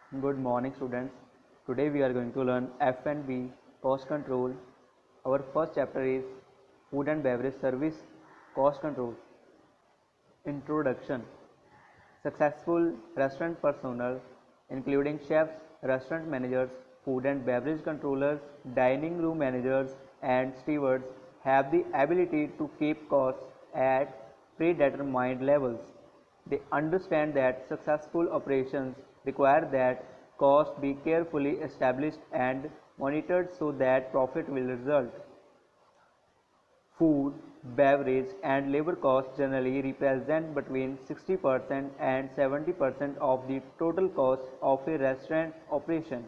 Good morning, students. Today we are going to learn F&B cost control. Our first chapter is food and beverage service cost control. Introduction. Successful restaurant personnel, including chefs, restaurant managers, food and beverage controllers, dining room managers, and stewards, have the ability to keep costs at predetermined levels. They understand that successful operations require that costs be carefully established and monitored so that profit will result. Food, beverage, and labor costs generally represent between 60% and 70% of the total cost of a restaurant operation.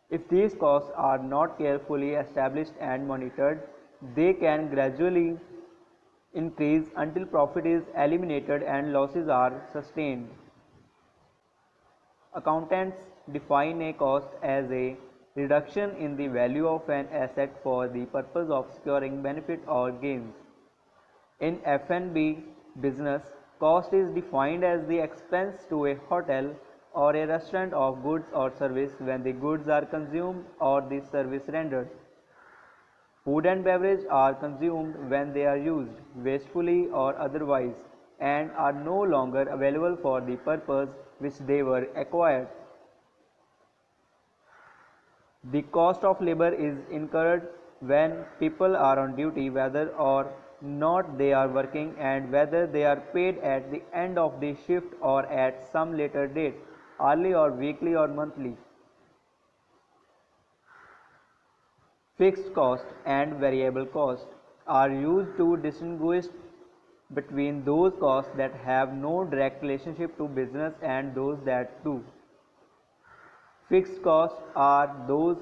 If these costs are not carefully established and monitored, they can gradually increase until profit is eliminated and losses are sustained. Accountants define a cost as a reduction in the value of an asset for the purpose of securing benefit or gains. In F&B business, cost is defined as the expense to a hotel or a restaurant of goods or service when the goods are consumed or the service rendered. Food and beverage are consumed when they are used, wastefully or otherwise, and are no longer available for the purpose which they were acquired. The cost of labor is incurred when people are on duty, whether or not they are working, and whether they are paid at the end of the shift or at some later date, hourly or weekly or monthly. Fixed cost and variable cost are used to distinguish between those costs that have no direct relationship to business and those that do. Fixed costs are those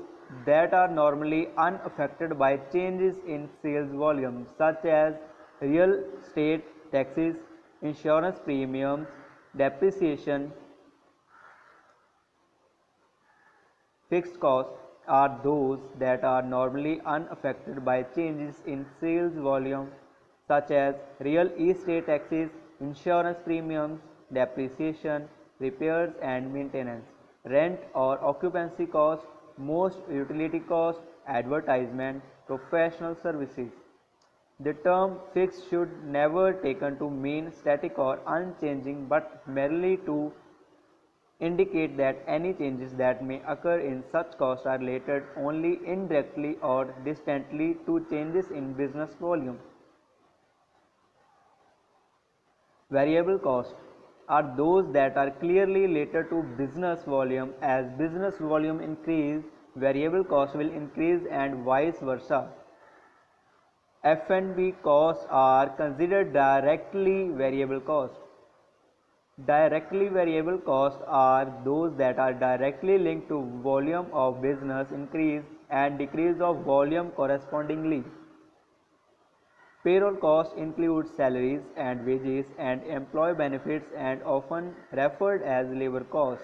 that are normally unaffected by changes in sales volume, such as real estate taxes, insurance premiums, depreciation. Fixed costs are those that are normally unaffected by changes in sales volume, such as real estate taxes, insurance premiums, depreciation, repairs and maintenance, rent or occupancy costs, most utility costs, advertisement, professional services. The term fixed should never taken to mean static or unchanging, but merely to indicate that any changes that may occur in such costs are related only indirectly or distantly to changes in business volume. Variable costs are those that are clearly related to business volume. As business volume increase, variable costs will increase and vice versa. F&B costs are considered directly variable costs. Directly variable costs are those that are directly linked to volume of business increase and decrease of volume correspondingly. Payroll costs include salaries and wages and employee benefits and often referred as labor costs.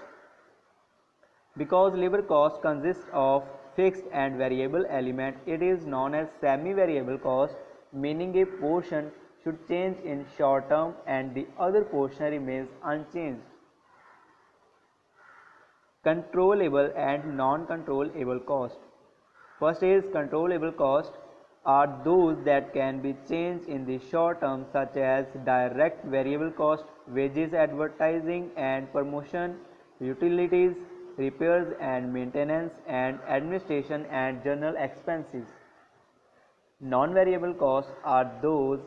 Because labor cost consists of fixed and variable element, it is known as semi-variable cost, meaning a portion should change in short term and the other portion remains unchanged. Controllable and non-controllable cost. First is controllable cost are those that can be changed in the short term, such as direct variable cost, wages, advertising and promotion, utilities, repairs and maintenance, and administration and general expenses. Non-variable costs are those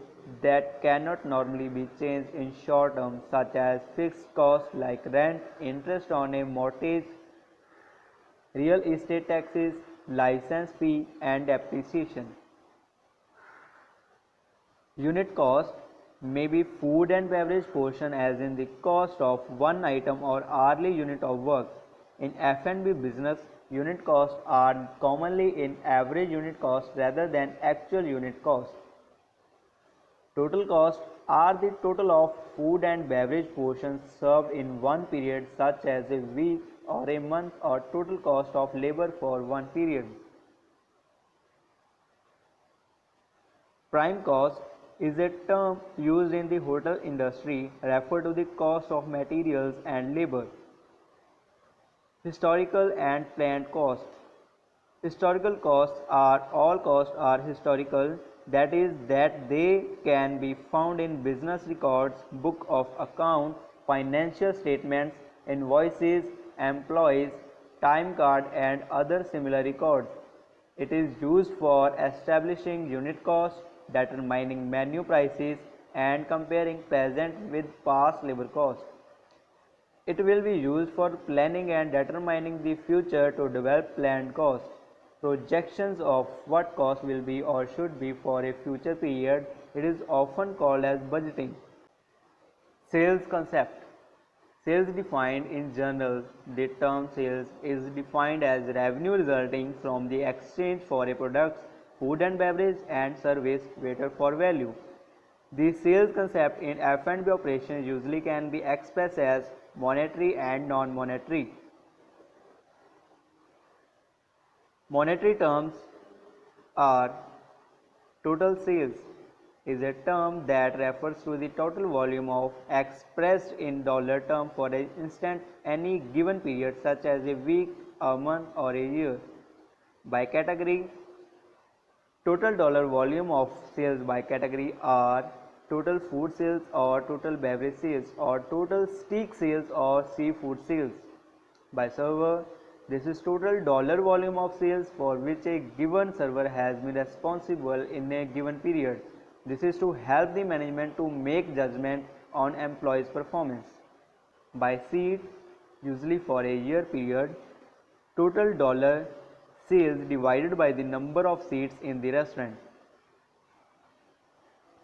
that cannot normally be changed in short term, such as fixed costs like rent, interest on a mortgage, real estate taxes, license fee, and depreciation. Unit cost may be food and beverage portion, as in the cost of one item or hourly unit of work. In F&B business, unit costs are commonly in average unit cost rather than actual unit cost. Total costs are the total of food and beverage portions served in one period, such as a week or a month, or total cost of labor for one period. Prime cost is a term used in the hotel industry refer to the cost of materials and labor. Historical and planned costs. Historical costs are all costs are historical, that is, that they can be found in business records, book of account, financial statements, invoices, employees, time card, and other similar records. It is used for establishing unit costs, determining menu prices, and comparing present with past labor costs. It will be used for planning and determining the future to develop planned costs. Projections of what cost will be or should be for a future period. It is often called as budgeting. Sales concept. Sales defined in journals. The term sales is defined as revenue resulting from the exchange for a product, food and beverage, and service weighted for value. The sales concept in F&B operations usually can be expressed as monetary and non-monetary. Monetary terms are total sales is a term that refers to the total volume of expressed in dollar term for an instant any given period such as a week, a month or a year. By category, total dollar volume of sales by category are total food sales or total beverage sales or total steak sales or seafood sales. By server, this is total dollar volume of sales for which a given server has been responsible in a given period. This is to help the management to make judgment on employees' performance. By seat, usually for a year period, total dollar sales divided by the number of seats in the restaurant.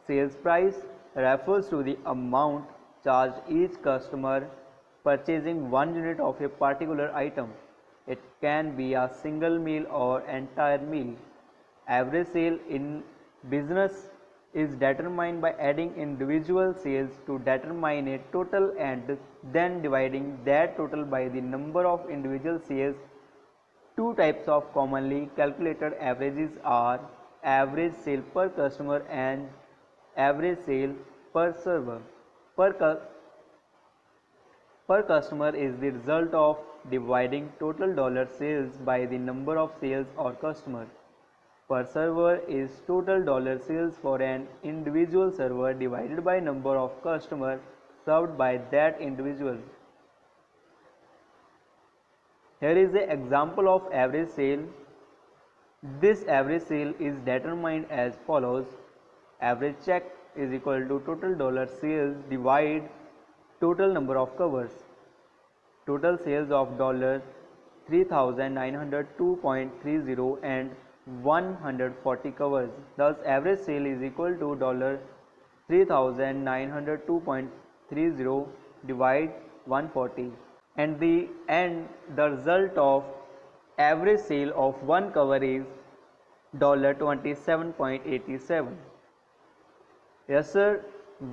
Sales price refers to the amount charged each customer purchasing one unit of a particular item. It can be a single meal or entire meal. Average sale in business is determined by adding individual sales to determine a total and then dividing that total by the number of individual sales. Two types of commonly calculated averages are average sale per customer and average sale per server. Per, per customer is the result of dividing total dollar sales by the number of sales or customers. Per server is total dollar sales for an individual server divided by number of customers served by that individual. Here is an example of average sale. This average sale is determined as follows. Average check is equal to total dollar sales divide total number of covers. Total sales of $3,902.30 and 140 covers. Thus, average sale is equal to $3,902.30 divide 140. And the result of average sale of one cover is $27.87. Yes sir,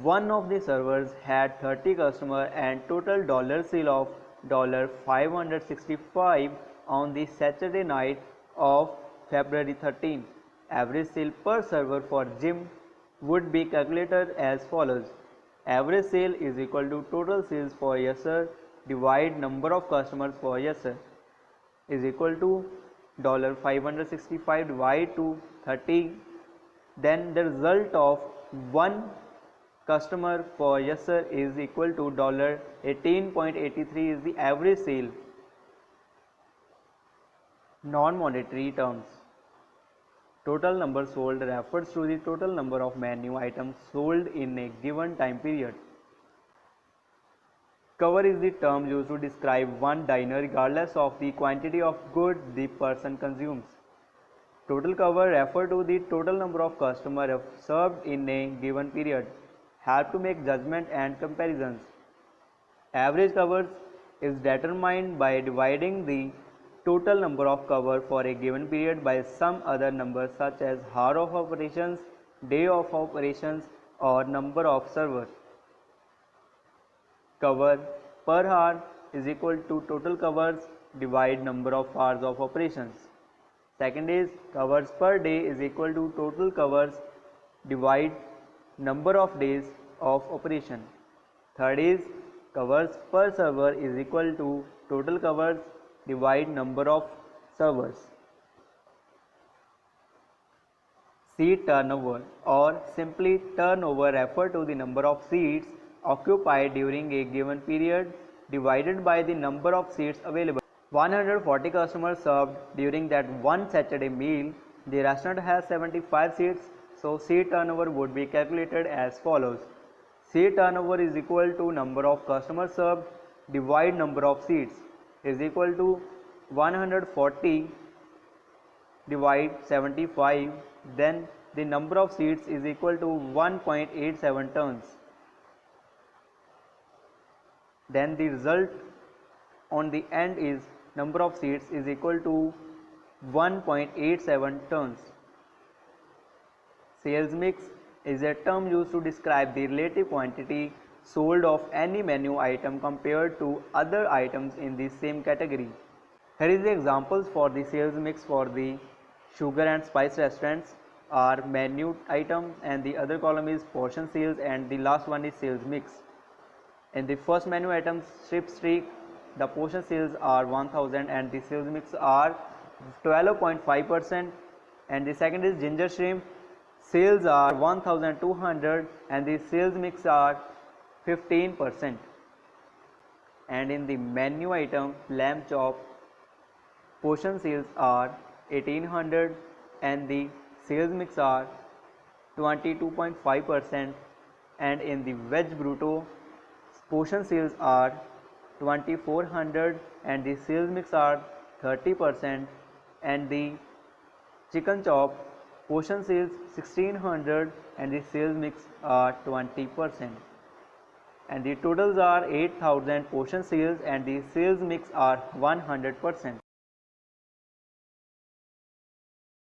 one of the servers had 30 customers and total dollar sale of $565 on the Saturday night of February 13. Average sale per server for gym would be calculated as follows. Average sale is equal to total sales for yes sir divide number of customers for yes sir is equal to $565 divide to 30. Then the result of one customer for yes sir is equal to $18.83 is the average sale. Non-monetary terms. Total number sold refers to the total number of menu items sold in a given time period. Cover is the term used to describe one diner regardless of the quantity of goods the person consumes. Total cover refers to the total number of customers served in a given period. Help to make judgment and comparisons. Average covers is determined by dividing the total number of covers for a given period by some other number such as hour of operations, day of operations, or number of servers. Cover per hour is equal to total covers divide number of hours of operations. Second is covers per day is equal to total covers divide number of days of operation. Third is covers per server is equal to total covers divide number of servers. Seat turnover or simply turnover refer to the number of seats occupied during a given period divided by the number of seats available. 140 customers served during that one Saturday meal. The restaurant has 75 seats, so seat turnover would be calculated as follows. Seat turnover is equal to number of customers served divide number of seats is equal to 140 divide 75, then the number of seats is equal to 1.87 tons. Then the result on the end is number of seats is equal to 1.87 tons. Sales mix is a term used to describe the relative quantity sold of any menu item compared to other items in the same category. Here is the examples for the sales mix for the sugar and spice restaurants are menu item, and the other column is portion sales, and the last one is sales mix. In the first menu item strip steak, the portion sales are 1000 and the sales mix are 12.5%, and the second is ginger shrimp, sales are 1200 and the sales mix are 15%. And in the menu item lamb chop, portion sales are 1800 and the sales mix are 22.5%, and in the veg burrito, portion sales are 2400 and the sales mix are 30%, and the chicken chop, portion sales 1600 and the sales mix are 20%, and the totals are 8000 portion sales and the sales mix are 100%.